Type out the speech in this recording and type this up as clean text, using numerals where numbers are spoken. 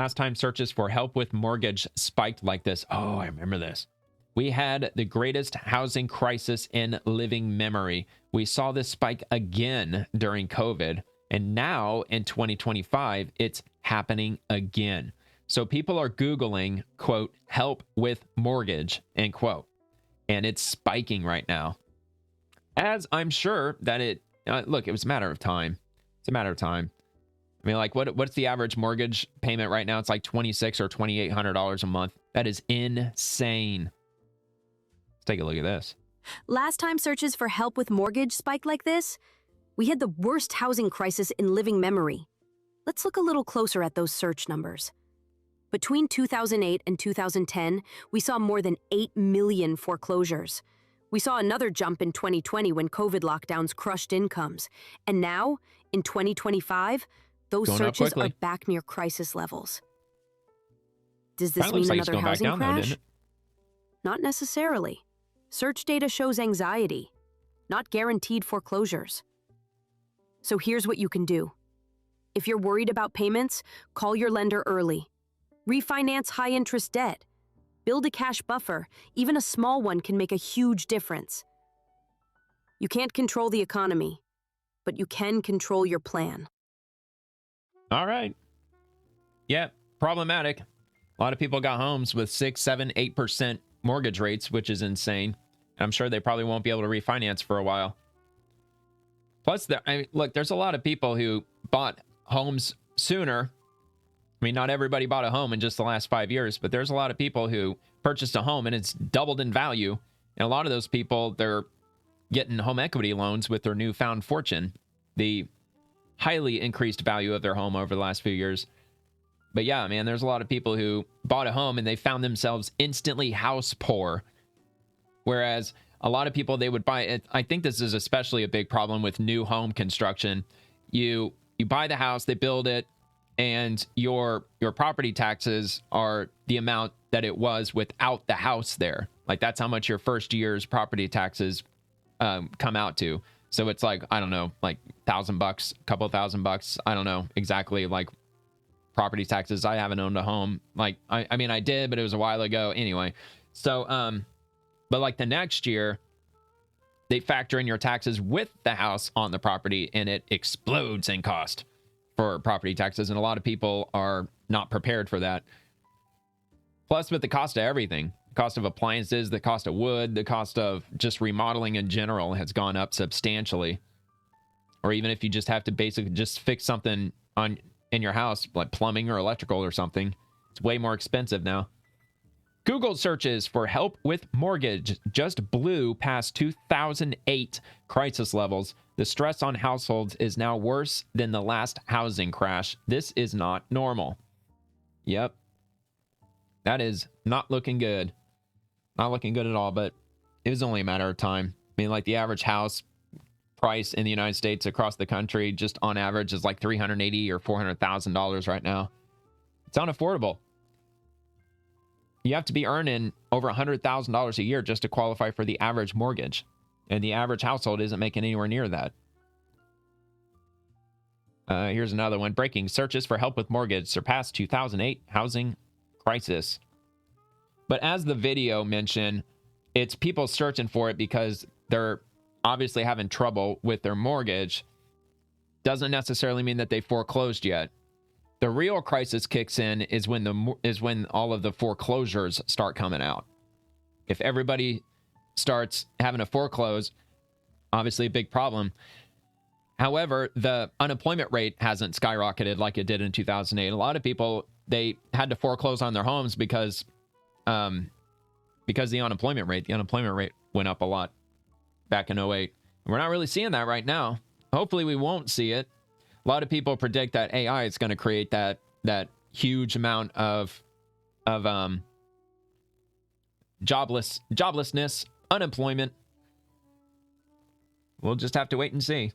Last time searches for help with mortgage spiked like this. Oh, I remember this. We had the greatest housing crisis in living memory. We saw this spike again during COVID, and now in 2025, it's happening again. So people are Googling, quote, help with mortgage, end quote, and it's spiking right now. As I'm sure that look, it was a matter of time. It's a matter of time. I mean, like, what's the average mortgage payment right now? It's like $2,600 or $2,800 a month. That is insane. Let's take a look at this. Last time searches for help with mortgage spiked like this, we had the worst housing crisis in living memory. Let's look a little closer at those search numbers. Between 2008 and 2010, we saw more than 8 million foreclosures. We saw another jump in 2020 when COVID lockdowns crushed incomes. And now, in 2025, those searches are back near crisis levels. Does this mean another housing crash? Not necessarily. Search data shows anxiety, not guaranteed foreclosures. So here's what you can do. If you're worried about payments, call your lender early. Refinance high-interest debt. Build a cash buffer. Even a small one can make a huge difference. You can't control the economy, but you can control your plan. All right. Yeah, problematic. A lot of people got homes with 6, 7, 8% mortgage rates, which is insane. I'm sure they probably won't be able to refinance for a while. Plus, look, there's a lot of people who bought homes sooner. I mean, not everybody bought a home in just the last 5 years, but there's a lot of people who purchased a home and it's doubled in value. And a lot of those people, they're getting home equity loans with their newfound fortune, the highly increased value of their home over the last few years. But yeah, man, there's a lot of people who bought a home and they found themselves instantly house poor. Whereas a lot of people, they would buy it. I think this is especially a big problem with new home construction. You buy the house, they build it, and your property taxes are the amount that it was without the house there. Like, that's how much your first year's property taxes come out to. So it's like, I don't know, like $1,000, a couple $1,000. I don't know exactly, like, property taxes. I haven't owned a home. Like, I mean, I did, but it was a while ago anyway. So, but like the next year, they factor in your taxes with the house on the property, and it explodes in cost for property taxes. And a lot of people are not prepared for that. Plus, with the cost of everything, the cost of appliances, the cost of wood, the cost of just remodeling in general has gone up substantially. Or even if you just have to basically just fix something in your house, like plumbing or electrical or something, it's way more expensive now. Google searches for help with mortgage just blew past 2008 crisis levels. The stress on households is now worse than the last housing crash. This is not normal. Yep. That is not looking good. Not looking good at all, but it was only a matter of time. I mean, like, the average house price in the United States across the country, just on average, is like $380,000 or $400,000 right now. It's unaffordable. You have to be earning over $100,000 a year just to qualify for the average mortgage. And the average household isn't making anywhere near that. Here's another one. Breaking searches for help with mortgage surpassed 2008 housing crisis. But as the video mentioned, it's people searching for it because they're obviously having trouble with their mortgage. Doesn't necessarily mean that they foreclosed yet. The real crisis kicks in is when all of the foreclosures start coming out. If everybody starts having to foreclose, obviously a big problem. However, the unemployment rate hasn't skyrocketed like it did in 2008. A lot of people, they had to foreclose on their homes because the unemployment rate went up a lot back in 2008. We're not really seeing that right now. Hopefully we won't see it. A lot of people predict that AI is going to create that huge amount of joblessness, unemployment. We'll just have to wait and see.